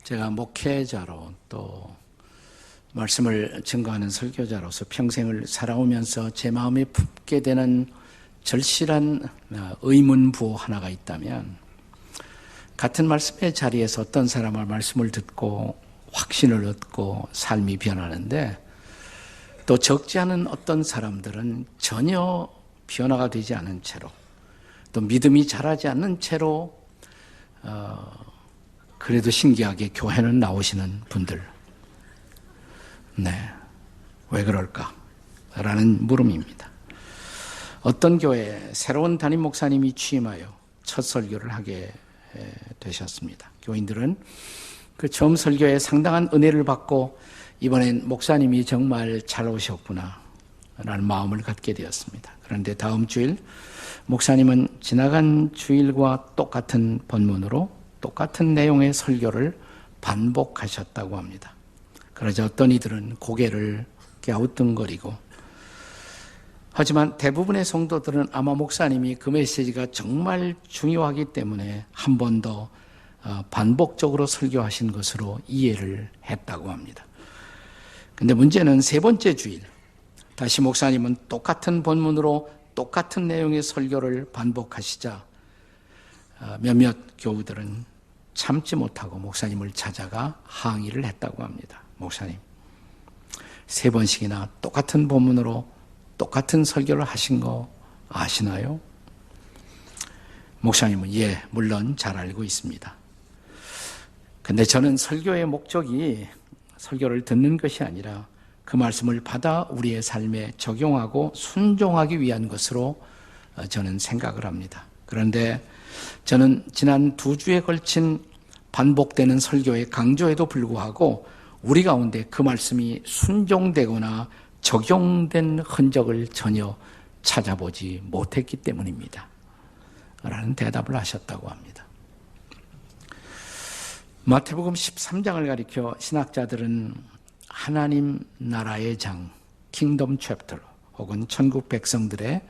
제가 목회자로 또 말씀을 증거하는 설교자로서 평생을 살아오면서 제 마음에 품게 되는 절실한 의문부호 하나가 있다면, 같은 말씀의 자리에서 어떤 사람의 말씀을 듣고 확신을 얻고 삶이 변하는데, 또 적지 않은 어떤 사람들은 전혀 변화가 되지 않은 채로, 또 믿음이 자라지 않는 채로 그래도 신기하게 교회는 나오시는 분들. 왜 그럴까? 라는 물음입니다. 어떤 교회에 새로운 담임 목사님이 취임하여 첫 설교를 하게 되셨습니다. 교인들은 그 처음 설교에 상당한 은혜를 받고 이번엔 목사님이 정말 잘 오셨구나 라는 마음을 갖게 되었습니다. 그런데 다음 주일 목사님은 지나간 주일과 똑같은 본문으로 똑같은 내용의 설교를 반복하셨다고 합니다. 그러자 어떤 이들은 고개를 갸우뚱거리고, 하지만 대부분의 성도들은 아마 목사님이 그 메시지가 정말 중요하기 때문에 한 번 더 반복적으로 설교하신 것으로 이해를 했다고 합니다. 근데 문제는 세 번째 주일, 다시 목사님은 똑같은 본문으로 똑같은 내용의 설교를 반복하시자 몇몇 교우들은 참지 못하고 목사님을 찾아가 항의를 했다고 합니다. 목사님, 세 번씩이나 똑같은 본문으로 똑같은 설교를 하신 거 아시나요? 목사님은 예, 물론 잘 알고 있습니다. 근데 저는 설교의 목적이 설교를 듣는 것이 아니라 그 말씀을 받아 우리의 삶에 적용하고 순종하기 위한 것으로 저는 생각을 합니다. 그런데 저는 지난 2주에 걸친 반복되는 설교의 강조에도 불구하고 우리 가운데 그 말씀이 순종되거나 적용된 흔적을 전혀 찾아보지 못했기 때문입니다. 라는 대답을 하셨다고 합니다. 마태복음 13장을 가리켜 신학자들은 하나님 나라의 장, 킹덤 챕터, 혹은 천국 백성들의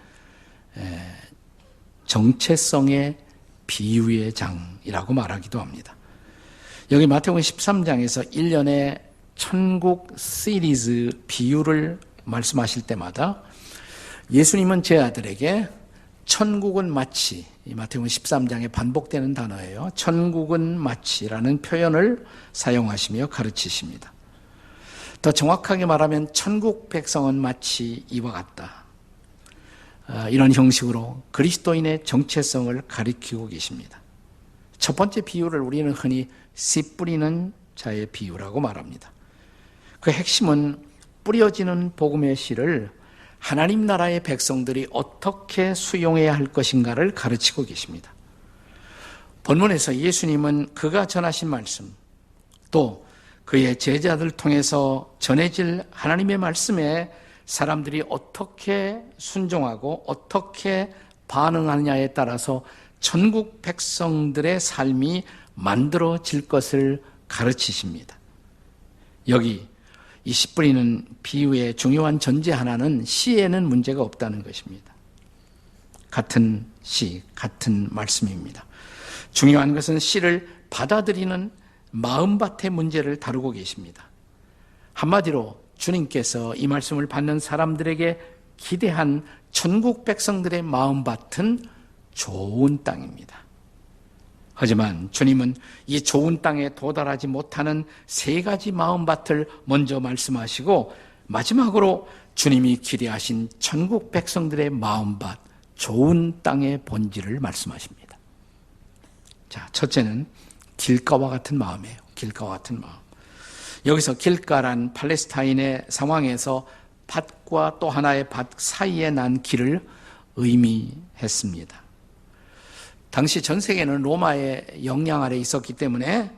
정체성의 비유의 장이라고 말하기도 합니다. 여기 마태복음 13장에서 1년에 천국 시리즈 비유를 말씀하실 때마다 예수님은 제 아들에게 천국은 마치, 이 마태복음 13장에 반복되는 단어예요. 천국은 마치라는 표현을 사용하시며 가르치십니다. 더 정확하게 말하면 천국 백성은 마치 이와 같다. 이런 형식으로 그리스도인의 정체성을 가리키고 계십니다. 첫 번째 비유를 우리는 흔히 씨 뿌리는 자의 비유라고 말합니다. 그 핵심은 뿌려지는 복음의 씨를 하나님 나라의 백성들이 어떻게 수용해야 할 것인가를 가르치고 계십니다. 본문에서 예수님은 그가 전하신 말씀, 또 그의 제자들 통해서 전해질 하나님의 말씀에 사람들이 어떻게 순종하고 어떻게 반응하느냐에 따라서 천국 백성들의 삶이 만들어질 것을 가르치십니다. 여기 이 씨 뿌리는 비유의 중요한 전제 하나는 씨에는 문제가 없다는 것입니다. 같은 씨, 같은 말씀입니다. 중요한 것은 씨를 받아들이는 마음밭의 문제를 다루고 계십니다. 한마디로 주님께서 이 말씀을 받는 사람들에게 기대한 천국 백성들의 마음밭은 좋은 땅입니다. 하지만 주님은 이 좋은 땅에 도달하지 못하는 세 가지 마음밭을 먼저 말씀하시고 마지막으로 주님이 기대하신 천국 백성들의 마음밭, 좋은 땅의 본질을 말씀하십니다. 자, 첫째는 길가와 같은 마음이에요. 길가와 같은 마음. 여기서 길가란 팔레스타인의 상황에서 밭과 또 하나의 밭 사이에 난 길을 의미했습니다. 당시 전 세계는 로마의 영향 아래 있었기 때문에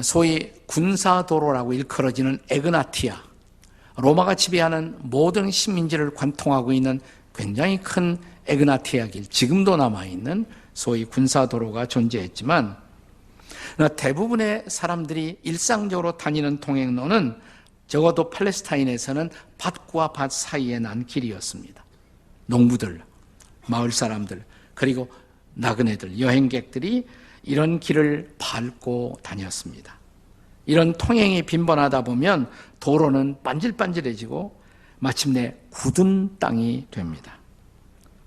소위 군사도로라고 일컬어지는 에그나티아, 로마가 지배하는 모든 식민지를 관통하고 있는 굉장히 큰 에그나티아 길, 지금도 남아있는 소위 군사도로가 존재했지만 대부분의 사람들이 일상적으로 다니는 통행로는 적어도 팔레스타인에서는 밭과 밭 사이에 난 길이었습니다. 농부들, 마을 사람들, 그리고 나그네들, 여행객들이 이런 길을 밟고 다녔습니다. 이런 통행이 빈번하다 보면 도로는 반질반질해지고 마침내 굳은 땅이 됩니다.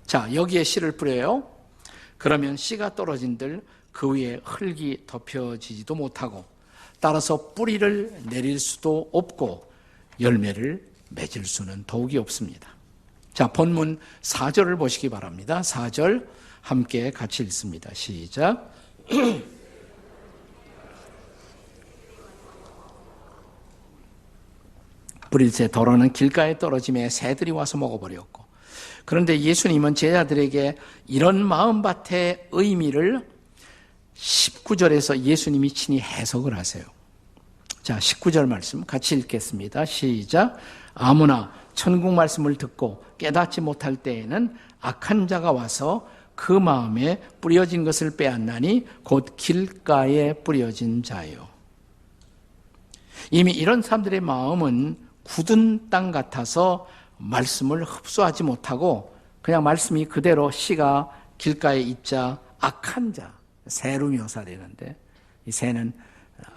자, 여기에 씨를 뿌려요. 그러면 씨가 떨어진들 그 위에 흙이 덮여지지도 못하고 따라서 뿌리를 내릴 수도 없고 열매를 맺을 수는 더욱이 없습니다. 자, 본문 4절을 보시기 바랍니다. 4절 함께 같이 읽습니다. 시작. 뿌릴새 더러는 길가에 떨어짐에 새들이 와서 먹어버렸고. 그런데 예수님은 제자들에게 이런 마음밭의 의미를 19절에서 예수님이 친히 해석을 하세요. 자, 19절 말씀 같이 읽겠습니다. 시작. 아무나 천국 말씀을 듣고 깨닫지 못할 때에는 악한 자가 와서 그 마음에 뿌려진 것을 빼앗나니 곧 길가에 뿌려진 자요. 이미 이런 사람들의 마음은 굳은 땅 같아서 말씀을 흡수하지 못하고 그냥 말씀이 그대로 씨가 길가에 있자 악한 자, 새로 묘사되는데 이 새는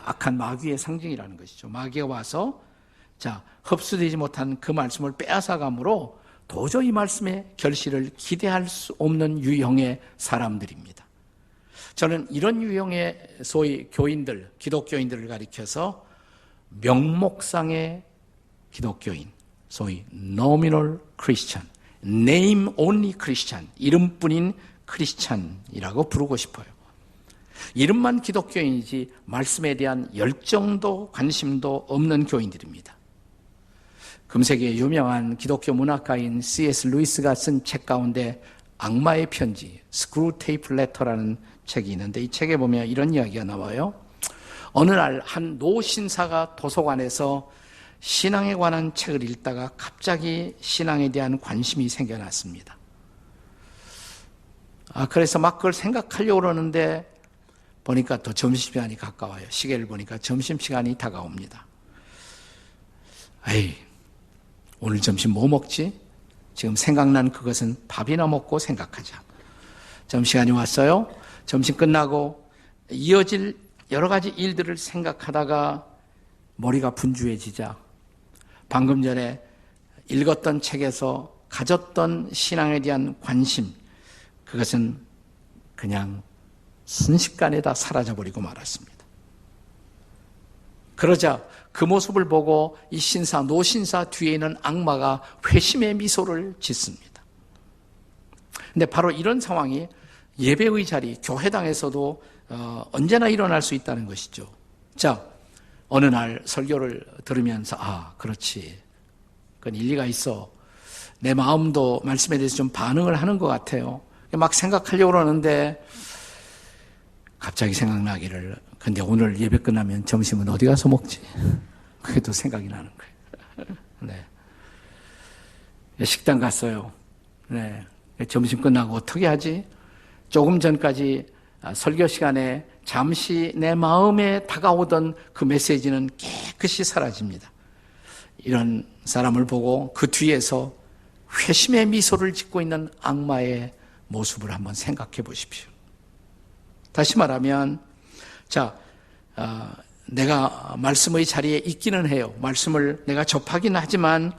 악한 마귀의 상징이라는 것이죠. 마귀가 와서 자, 흡수되지 못한 그 말씀을 빼앗아감으로 도저히 말씀의 결실을 기대할 수 없는 유형의 사람들입니다. 저는 이런 유형의 소위 교인들, 기독교인들을 가리켜서 명목상의 기독교인, 소위 nominal Christian, name only Christian, 이름뿐인 크리스찬이라고 부르고 싶어요. 이름만 기독교인이지 말씀에 대한 열정도 관심도 없는 교인들입니다. 금세기의 유명한 기독교 문학가인 C.S. 루이스가 쓴 책 가운데 악마의 편지, 스크루테이프 레터라는 책이 있는데 이 책에 보면 이런 이야기가 나와요. 어느 날 한 노신사가 도서관에서 신앙에 관한 책을 읽다가 갑자기 신앙에 대한 관심이 생겨났습니다. 그래서 막 그걸 생각하려고 그러는데 보니까 또 점심시간이 가까워요. 시계를 보니까 점심시간이 다가옵니다. 에이, 오늘 점심 뭐 먹지? 지금 생각난 그것은 밥이나 먹고 생각하자. 점심시간이 왔어요. 점심 끝나고 이어질 여러 가지 일들을 생각하다가 머리가 분주해지자 방금 전에 읽었던 책에서 가졌던 신앙에 대한 관심, 그것은 그냥 순식간에 다 사라져버리고 말았습니다. 그러자 그 모습을 보고 이 신사, 노신사 뒤에 있는 악마가 회심의 미소를 짓습니다. 근데 바로 이런 상황이 예배의 자리, 교회당에서도 언제나 일어날 수 있다는 것이죠. 자, 어느 날 설교를 들으면서 그렇지, 그건 일리가 있어. 내 마음도 말씀에 대해서 좀 반응을 하는 것 같아요. 막 생각하려고 그러는데 갑자기 생각나기를, 근데 오늘 예배 끝나면 점심은 어디 가서 먹지? 그게 또 생각이 나는 거예요. 네. 식당 갔어요. 네. 점심 끝나고 어떻게 하지? 조금 전까지 설교 시간에 잠시 내 마음에 다가오던 그 메시지는 깨끗이 사라집니다. 이런 사람을 보고 그 뒤에서 회심의 미소를 짓고 있는 악마의 모습을 한번 생각해 보십시오. 다시 말하면, 내가 말씀의 자리에 있기는 해요. 말씀을 내가 접하기는 하지만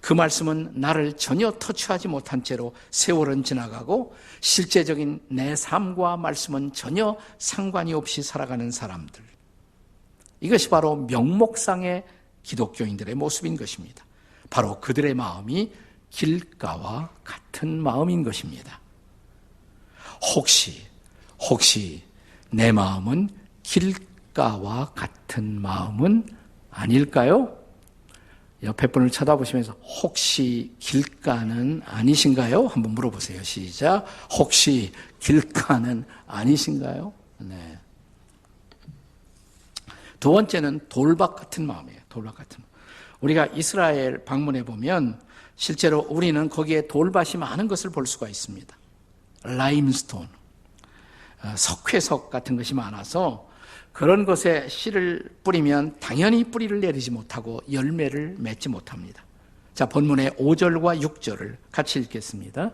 그 말씀은 나를 전혀 터치하지 못한 채로 세월은 지나가고 실제적인 내 삶과 말씀은 전혀 상관이 없이 살아가는 사람들. 이것이 바로 명목상의 기독교인들의 모습인 것입니다. 바로 그들의 마음이 길가와 같은 마음인 것입니다. 혹시 내 마음은 길가와 같은 마음은 아닐까요? 옆에 분을 쳐다보시면서 혹시 길가는 아니신가요? 한번 물어보세요. 시작. 혹시 길가는 아니신가요? 네. 두 번째는 돌박 같은 마음이에요. 돌박 같은 마음. 우리가 이스라엘 방문해 보면 실제로 우리는 거기에 돌밭이 많은 것을 볼 수가 있습니다. 라임스톤, 석회석 같은 것이 많아서 그런 것에 씨를 뿌리면 당연히 뿌리를 내리지 못하고 열매를 맺지 못합니다. 자, 본문의 5절과 6절을 같이 읽겠습니다.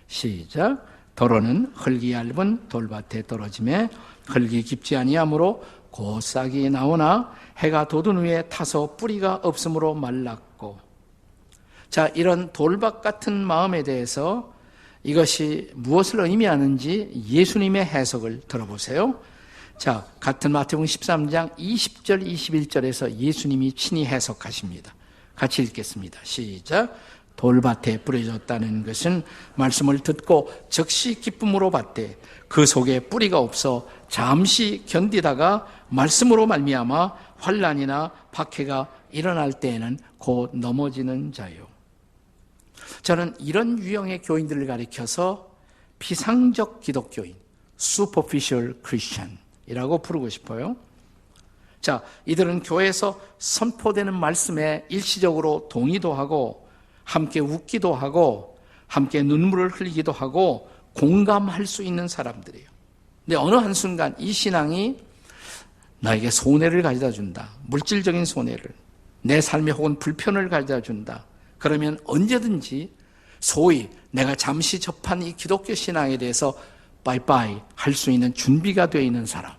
시작. 더러는 흙이 얇은 돌밭에 떨어짐에 흙이 깊지 아니하므로 곧 싹이 나오나 해가 돋은 후에 타서 뿌리가 없으므로 말랐고. 자, 이런 돌밭 같은 마음에 대해서 이것이 무엇을 의미하는지 예수님의 해석을 들어보세요. 자, 같은 마태복음 13장 20절 21절에서 예수님이 친히 해석하십니다. 같이 읽겠습니다. 시작. 돌밭에 뿌려졌다는 것은 말씀을 듣고 즉시 기쁨으로 받되 그 속에 뿌리가 없어 잠시 견디다가 말씀으로 말미암아 환난이나 박해가 일어날 때에는 곧 넘어지는 자요. 저는 이런 유형의 교인들을 가리켜서 피상적 기독교인, superficial Christian이라고 부르고 싶어요. 자, 이들은 교회에서 선포되는 말씀에 일시적으로 동의도 하고 함께 웃기도 하고 함께 눈물을 흘리기도 하고 공감할 수 있는 사람들이에요. 근데 어느 한순간 이 신앙이 나에게 손해를 가져다 준다. 물질적인 손해를. 내 삶에 혹은 불편을 가져다 준다. 그러면 언제든지 소위 내가 잠시 접한 이 기독교 신앙에 대해서 바이바이 할 수 있는 준비가 되어 있는 사람.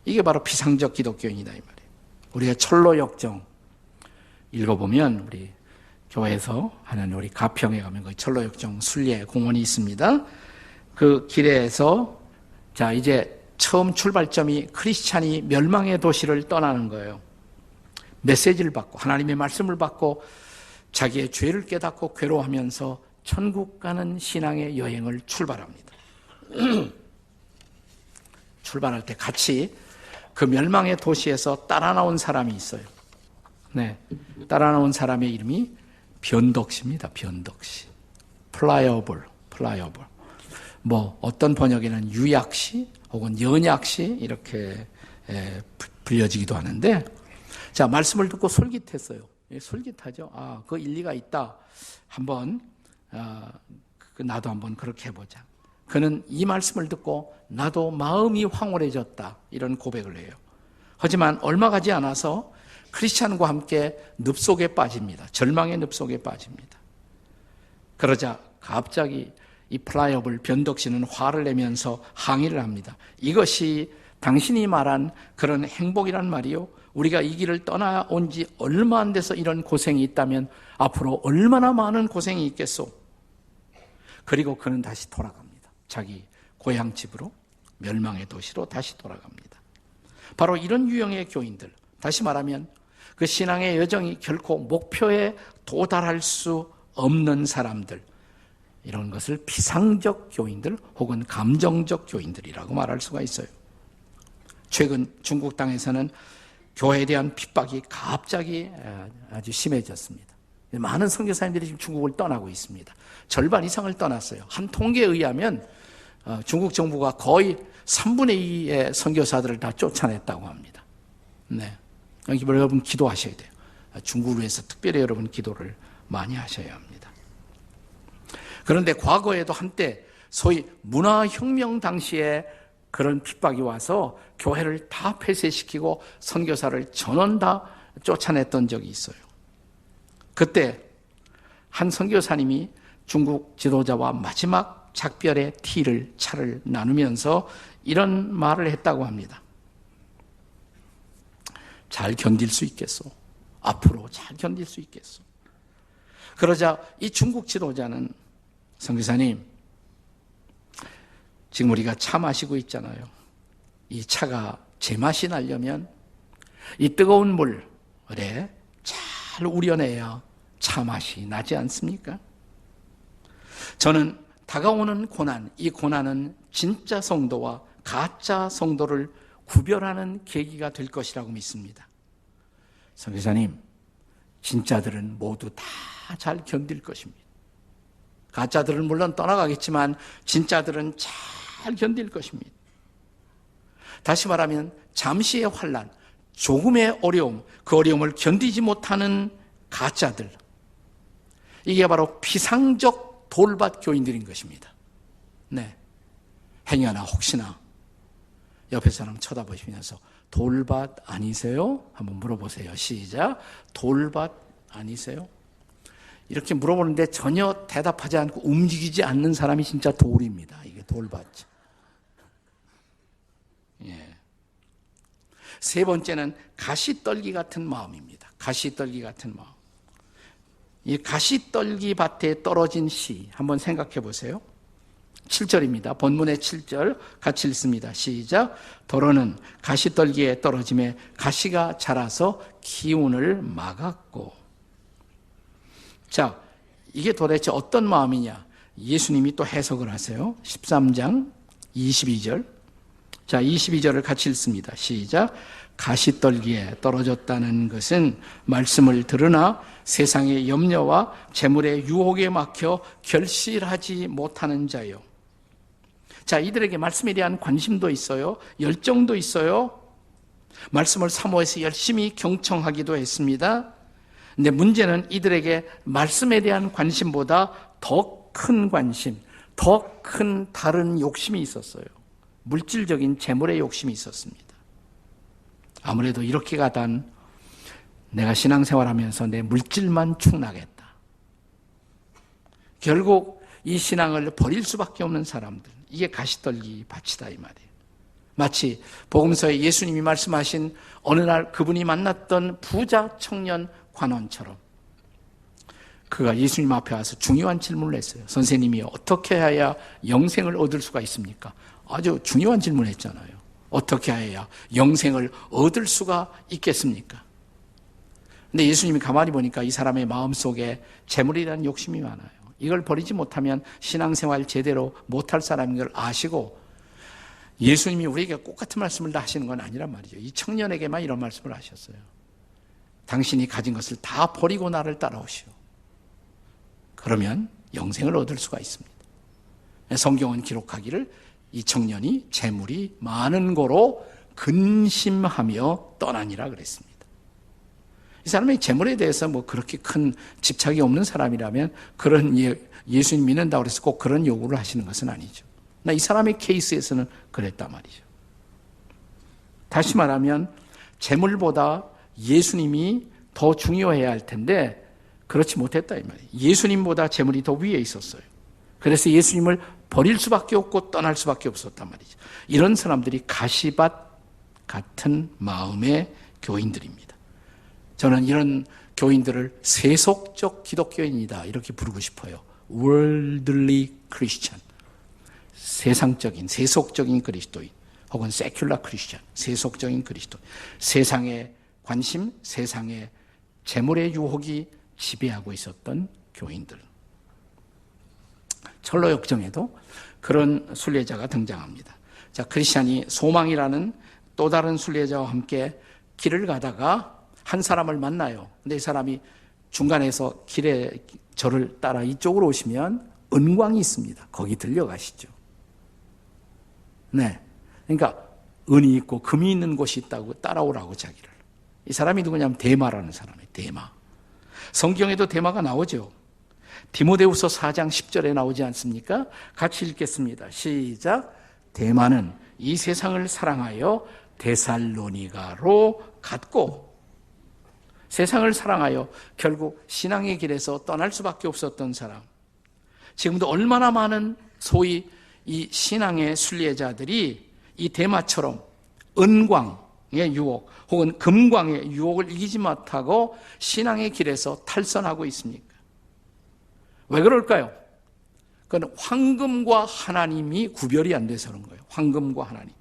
이게 바로 피상적 기독교인이다 이 말이에요. 우리가 철로 역정 읽어보면 우리 교회에서 하는 우리 가평에 가면 그 철로 역정 순례 공원이 있습니다. 그 길에서 자 이제 처음 출발점이 크리스찬이 멸망의 도시를 떠나는 거예요. 메시지를 받고 하나님의 말씀을 받고 자기의 죄를 깨닫고 괴로워하면서 천국 가는 신앙의 여행을 출발합니다. 출발할 때 같이 그 멸망의 도시에서 따라 나온 사람이 있어요. 네, 따라 나온 사람의 이름이 변덕씨입니다. 변덕씨. 플라이어블. 뭐 어떤 번역에는 유약씨 혹은 연약씨 이렇게 불려지기도 하는데 자, 말씀을 듣고 솔깃했어요. 솔깃하죠. 아, 그 일리가 있다. 한번 나도 한번 그렇게 해보자. 그는 이 말씀을 듣고 나도 마음이 황홀해졌다. 이런 고백을 해요. 하지만 얼마 가지 않아서 크리스찬과 함께 늪속에 빠집니다. 절망의 늪속에 빠집니다. 그러자 갑자기 이 플라이어블 변덕씨는 화를 내면서 항의를 합니다. 이것이 당신이 말한 그런 행복이란 말이요. 우리가 이 길을 떠나온 지 얼마 안 돼서 이런 고생이 있다면 앞으로 얼마나 많은 고생이 있겠소. 그리고 그는 다시 돌아갑니다. 자기 고향집으로 멸망의 도시로 다시 돌아갑니다. 바로 이런 유형의 교인들, 다시 말하면 그 신앙의 여정이 결코 목표에 도달할 수 없는 사람들, 이런 것을 피상적 교인들 혹은 감정적 교인들이라고 말할 수가 있어요. 최근 중국 땅에서는 교회에 대한 핍박이 갑자기 아주 심해졌습니다. 많은 선교사님들이 지금 중국을 떠나고 있습니다. 절반 이상을 떠났어요. 한 통계에 의하면 중국 정부가 거의 3분의 2의 선교사들을 다 쫓아냈다고 합니다. 네, 여러분 기도하셔야 돼요. 중국을 위해서 특별히 여러분 기도를 많이 하셔야 합니다. 그런데 과거에도 한때 소위 문화혁명 당시에 그런 핍박이 와서 교회를 다 폐쇄시키고 선교사를 전원 다 쫓아냈던 적이 있어요. 그때 한 선교사님이 중국 지도자와 마지막 작별의 차를 나누면서 이런 말을 했다고 합니다. 잘 견딜 수 있겠소? 앞으로 잘 견딜 수 있겠소? 그러자 이 중국 지도자는 선교사님, 지금 우리가 차 마시고 있잖아요. 이 차가 제맛이 나려면 이 뜨거운 물에 잘 우려내야 차 맛이 나지 않습니까? 저는 다가오는 고난, 이 고난은 진짜 성도와 가짜 성도를 구별하는 계기가 될 것이라고 믿습니다. 선교사님, 진짜들은 모두 다 잘 견딜 것입니다. 가짜들은 물론 떠나가겠지만 진짜들은 잘 견딜 것입니다. 다시 말하면 잠시의 환난, 조금의 어려움, 그 어려움을 견디지 못하는 가짜들, 이게 바로 피상적 돌밭 교인들인 것입니다. 네, 행여나 혹시나 옆에 사람 쳐다보시면서 돌밭 아니세요? 한번 물어보세요. 시작. 돌밭 아니세요? 이렇게 물어보는데 전혀 대답하지 않고 움직이지 않는 사람이 진짜 돌입니다. 이게 돌밭. 예. 세 번째는 가시떨기 같은 마음입니다. 가시떨기 같은 마음. 이 가시떨기 밭에 떨어진 씨 한번 생각해 보세요. 7절입니다. 본문의 7절 같이 읽습니다. 시작. 더러는 가시떨기에 떨어짐에 가시가 자라서 기운을 막았고. 자, 이게 도대체 어떤 마음이냐? 예수님이 또 해석을 하세요. 13장 22절. 자, 22절을 같이 읽습니다. 시작. 가시떨기에 떨어졌다는 것은 말씀을 들으나 세상의 염려와 재물의 유혹에 막혀 결실하지 못하는 자요. 자, 이들에게 말씀에 대한 관심도 있어요. 열정도 있어요. 말씀을 사모해서 열심히 경청하기도 했습니다. 근데 문제는 이들에게 말씀에 대한 관심보다 더 큰 관심, 더 큰 다른 욕심이 있었어요. 물질적인 재물의 욕심이 있었습니다. 아무래도 이렇게 가단 내가 신앙생활하면서 내 물질만 축락했다. 결국 이 신앙을 버릴 수밖에 없는 사람들, 이게 가시떨기 밭이다 이 말이에요. 마치 복음서에 예수님이 말씀하신 어느 날 그분이 만났던 부자 청년 관원처럼 그가 예수님 앞에 와서 중요한 질문을 했어요. 선생님이 어떻게 해야 영생을 얻을 수가 있습니까? 아주 중요한 질문을 했잖아요. 어떻게 해야 영생을 얻을 수가 있겠습니까? 근데 예수님이 가만히 보니까 이 사람의 마음속에 재물이라는 욕심이 많아요. 이걸 버리지 못하면 신앙생활 제대로 못할 사람인 걸 아시고 예수님이 우리에게 꼭 같은 말씀을 다 하시는 건 아니란 말이죠. 이 청년에게만 이런 말씀을 하셨어요. 당신이 가진 것을 다 버리고 나를 따라오시오. 그러면 영생을 얻을 수가 있습니다. 성경은 기록하기를 이 청년이 재물이 많은 고로 근심하며 떠나니라 그랬습니다. 이 사람이 재물에 대해서 뭐 그렇게 큰 집착이 없는 사람이라면 그런 예수님 믿는다고 해서 꼭 그런 요구를 하시는 것은 아니죠. 이 사람의 케이스에서는 그랬단 말이죠. 다시 말하면 재물보다 예수님이 더 중요해야 할 텐데 그렇지 못했다 이 말이에요. 예수님보다 재물이 더 위에 있었어요. 그래서 예수님을 버릴 수밖에 없고 떠날 수밖에 없었단 말이죠. 이런 사람들이 가시밭 같은 마음의 교인들입니다. 저는 이런 교인들을 세속적 기독교인이다 이렇게 부르고 싶어요. Worldly Christian. 세상적인, 세속적인 그리스도인 혹은 secular Christian, 세속적인 그리스도인. 세상의 관심, 세상의 재물의 유혹이 지배하고 있었던 교인들. 철로 역정에도 그런 순례자가 등장합니다. 자, 크리스찬이 소망이라는 또 다른 순례자와 함께 길을 가다가 한 사람을 만나요. 근데 이 사람이 중간에서 길에 저를 따라 이쪽으로 오시면 은광이 있습니다. 거기 들려가시죠. 네. 그러니까 은이 있고 금이 있는 곳이 있다고 따라오라고 자기를. 이 사람이 누구냐면 데마라는 사람이에요. 데마. 성경에도 데마가 나오죠. 디모데후서 4장 10절에 나오지 않습니까? 같이 읽겠습니다. 시작. 데마는 이 세상을 사랑하여 데살로니가로 갔고, 세상을 사랑하여 결국 신앙의 길에서 떠날 수밖에 없었던 사람. 지금도 얼마나 많은 소위 이 신앙의 순례자들이 이 데마처럼 은광의 유혹 혹은 금광의 유혹을 이기지 못하고 신앙의 길에서 탈선하고 있습니까? 왜 그럴까요? 그건 황금과 하나님이 구별이 안 돼서 그런 거예요. 황금과 하나님.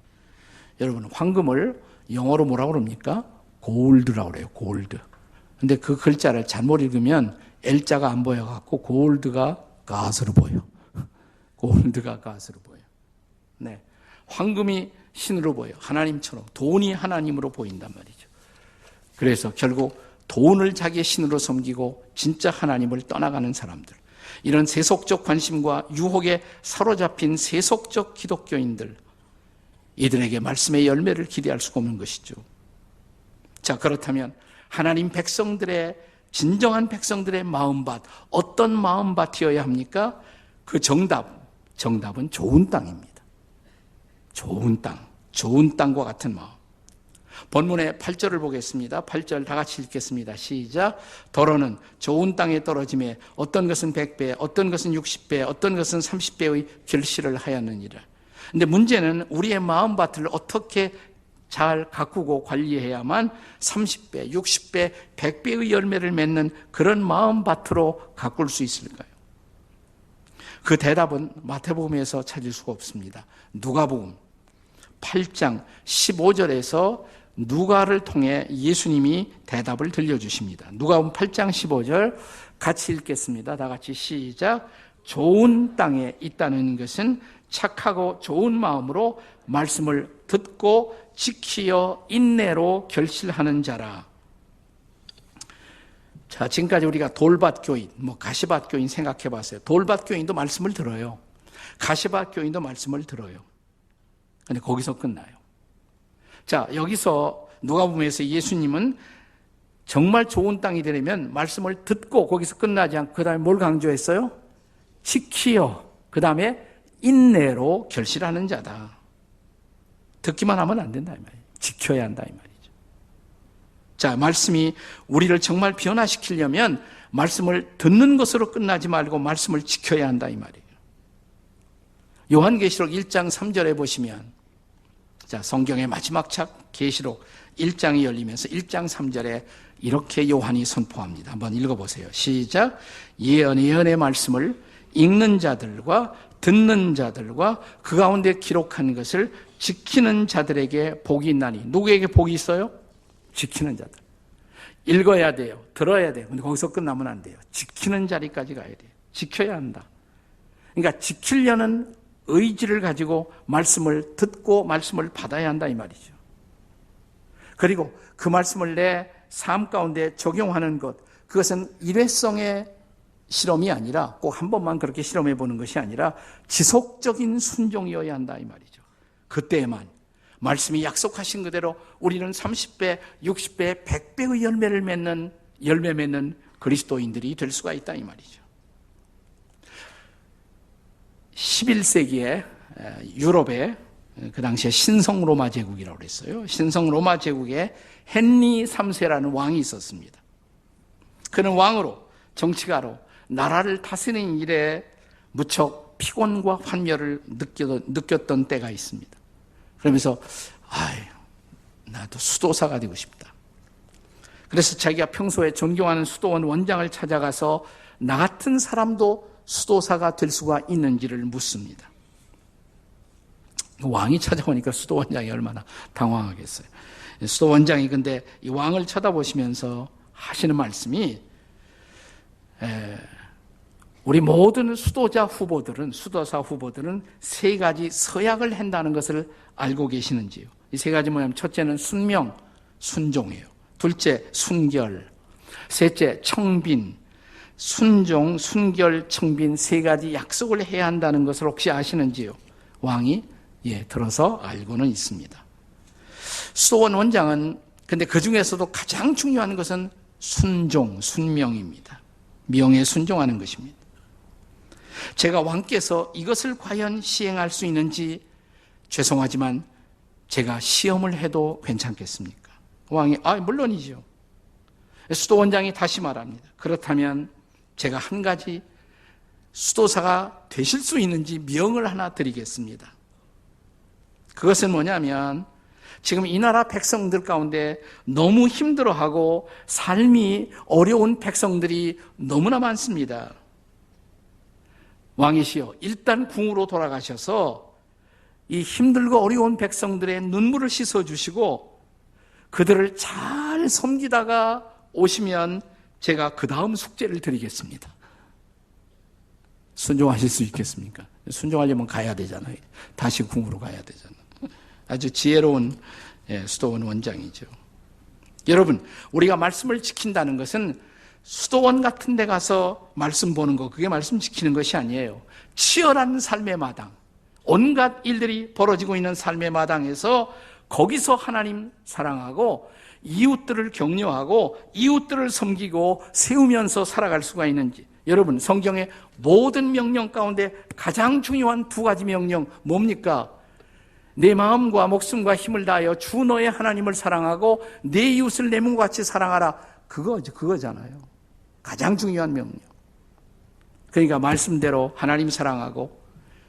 여러분, 황금을 영어로 뭐라고 그럽니까? 골드라고 그래요. 골드. 근데 그 글자를 잘못 읽으면 L자가 안 보여갖고 골드가 가스로 보여. 골드가 가스로 보여. 네. 황금이 신으로 보여. 하나님처럼. 돈이 하나님으로 보인단 말이죠. 그래서 결국 돈을 자기의 신으로 섬기고 진짜 하나님을 떠나가는 사람들. 이런 세속적 관심과 유혹에 사로잡힌 세속적 기독교인들. 이들에게 말씀의 열매를 기대할 수가 없는 것이죠. 자, 그렇다면 하나님 백성들의, 진정한 백성들의 마음밭, 어떤 마음밭이어야 합니까? 그 정답은 좋은 땅입니다. 좋은 땅, 좋은 땅과 같은 마음. 본문의 8절을 보겠습니다. 8절 다 같이 읽겠습니다. 시작. 더러는 좋은 땅에 떨어짐에 어떤 것은 100배, 어떤 것은 60배, 어떤 것은 30배의 결실을 하였느니라. 근데 문제는 우리의 마음밭을 어떻게 잘 가꾸고 관리해야만 30배, 60배, 100배의 열매를 맺는 그런 마음밭으로 가꿀 수 있을까요? 그 대답은 마태복음에서 찾을 수가 없습니다. 누가복음 8장 15절에서 누가를 통해 예수님이 대답을 들려주십니다. 누가복음 8장 15절 같이 읽겠습니다. 다 같이 시작. 좋은 땅에 있다는 것은 착하고 좋은 마음으로 말씀을 듣고 지키어 인내로 결실하는 자라. 자, 지금까지 우리가 돌밭교인, 가시밭교인 생각해 봤어요. 돌밭교인도 말씀을 들어요. 가시밭교인도 말씀을 들어요. 근데 거기서 끝나요. 자, 여기서 누가복음에서 예수님은 정말 좋은 땅이 되려면 말씀을 듣고 거기서 끝나지 않고 그 다음에 뭘 강조했어요? 지키어, 그 다음에 인내로 결실하는 자다. 듣기만 하면 안 된다 이 말이에요. 지켜야 한다 이 말이죠. 자, 말씀이 우리를 정말 변화시키려면 말씀을 듣는 것으로 끝나지 말고 말씀을 지켜야 한다 이 말이에요. 요한계시록 1장 3절에 보시면, 자, 성경의 마지막 책 계시록 1장이 열리면서 1장 3절에 이렇게 요한이 선포합니다. 한번 읽어보세요. 시작. 예언의 말씀을 읽는 자들과 듣는 자들과 그 가운데 기록한 것을 지키는 자들에게 복이 있나니. 누구에게 복이 있어요? 지키는 자들. 읽어야 돼요. 들어야 돼요. 근데 거기서 끝나면 안 돼요. 지키는 자리까지 가야 돼요. 지켜야 한다. 그러니까 지키려는 의지를 가지고 말씀을 듣고 말씀을 받아야 한다 이 말이죠. 그리고 그 말씀을 내 삶 가운데 적용하는 것, 그것은 일회성의 실험이 아니라 꼭 한 번만 그렇게 실험해 보는 것이 아니라 지속적인 순종이어야 한다 이 말이죠. 그때에만 말씀이 약속하신 그대로 우리는 30배, 60배, 100배의 열매 맺는 그리스도인들이 될 수가 있다 이 말이죠. 11세기에 유럽에 그 당시에 신성 로마 제국이라고 그랬어요. 신성 로마 제국에 헨리 3세라는 왕이 있었습니다. 그는 왕으로, 정치가로 나라를 다스리는 일에 무척 피곤과 환멸을 느꼈던 때가 있습니다. 그러면서 나도 수도사가 되고 싶다. 그래서 자기가 평소에 존경하는 수도원 원장을 찾아가서 나 같은 사람도 수도사가 될 수가 있는지를 묻습니다. 왕이 찾아오니까 수도원장이 얼마나 당황하겠어요. 수도원장이 근데 이 왕을 쳐다보시면서 하시는 말씀이, 우리 모든 수도사 후보들은 세 가지 서약을 한다는 것을 알고 계시는지요? 이 세 가지 뭐냐면, 첫째는 순명, 순종이에요. 둘째, 순결. 셋째, 청빈. 순종, 순결, 청빈 세 가지 약속을 해야 한다는 것을 혹시 아시는지요? 왕이 들어서 알고는 있습니다. 수도원 원장은 근데 그 중에서도 가장 중요한 것은 순종, 순명입니다. 명에 순종하는 것입니다. 제가 왕께서 이것을 과연 시행할 수 있는지 죄송하지만 제가 시험을 해도 괜찮겠습니까? 왕이 물론이죠. 수도원장이 다시 말합니다. 그렇다면 제가 한 가지 수도사가 되실 수 있는지 명을 하나 드리겠습니다. 그것은 뭐냐면, 지금 이 나라 백성들 가운데 너무 힘들어하고 삶이 어려운 백성들이 너무나 많습니다. 왕이시여, 일단 궁으로 돌아가셔서 이 힘들고 어려운 백성들의 눈물을 씻어주시고 그들을 잘 섬기다가 오시면 제가 그 다음 숙제를 드리겠습니다. 순종하실 수 있겠습니까? 순종하려면 가야 되잖아요. 다시 궁으로 가야 되잖아요. 아주 지혜로운 수도원 원장이죠. 여러분, 우리가 말씀을 지킨다는 것은 수도원 같은 데 가서 말씀 보는 거, 그게 말씀 지키는 것이 아니에요. 치열한 삶의 마당, 온갖 일들이 벌어지고 있는 삶의 마당에서 거기서 하나님 사랑하고 이웃들을 격려하고 이웃들을 섬기고 세우면서 살아갈 수가 있는지. 여러분, 성경의 모든 명령 가운데 가장 중요한 두 가지 명령 뭡니까? 내 마음과 목숨과 힘을 다하여 주 너의 하나님을 사랑하고 내 이웃을 내 몸과 같이 사랑하라. 그거잖아요. 가장 중요한 명령. 그러니까 말씀대로 하나님 사랑하고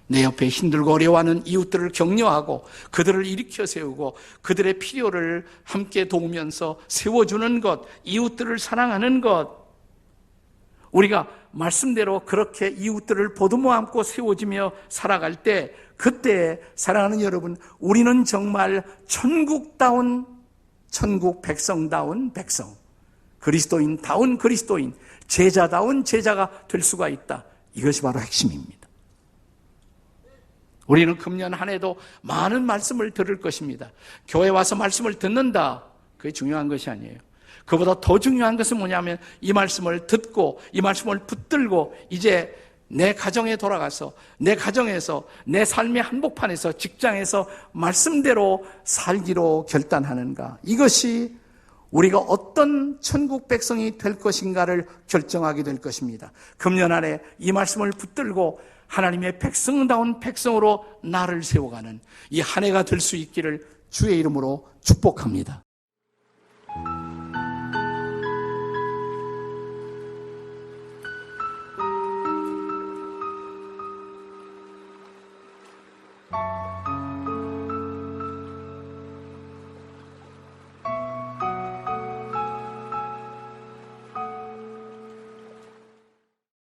내 옆에 힘들고 어려워하는 이웃들을 격려하고 그들을 일으켜 세우고 그들의 필요를 함께 도우면서 세워주는 것, 이웃들을 사랑하는 것, 우리가 말씀대로 그렇게 이웃들을 보듬어 안고 세워지며 살아갈 때, 그때 사랑하는 여러분, 우리는 정말 천국다운, 천국 백성다운 백성, 그리스도인다운 그리스도인, 제자다운 제자가 될 수가 있다. 이것이 바로 핵심입니다. 우리는 금년 한 해도 많은 말씀을 들을 것입니다. 교회 와서 말씀을 듣는다, 그게 중요한 것이 아니에요. 그보다 더 중요한 것은 뭐냐면 이 말씀을 듣고 이 말씀을 붙들고 이제 내 가정에 돌아가서 내 가정에서 내 삶의 한복판에서 직장에서 말씀대로 살기로 결단하는가, 이것이 우리가 어떤 천국 백성이 될 것인가를 결정하게 될 것입니다. 금년 안에 이 말씀을 붙들고 하나님의 백성다운 백성으로 나를 세워가는 이 한 해가 될 수 있기를 주의 이름으로 축복합니다.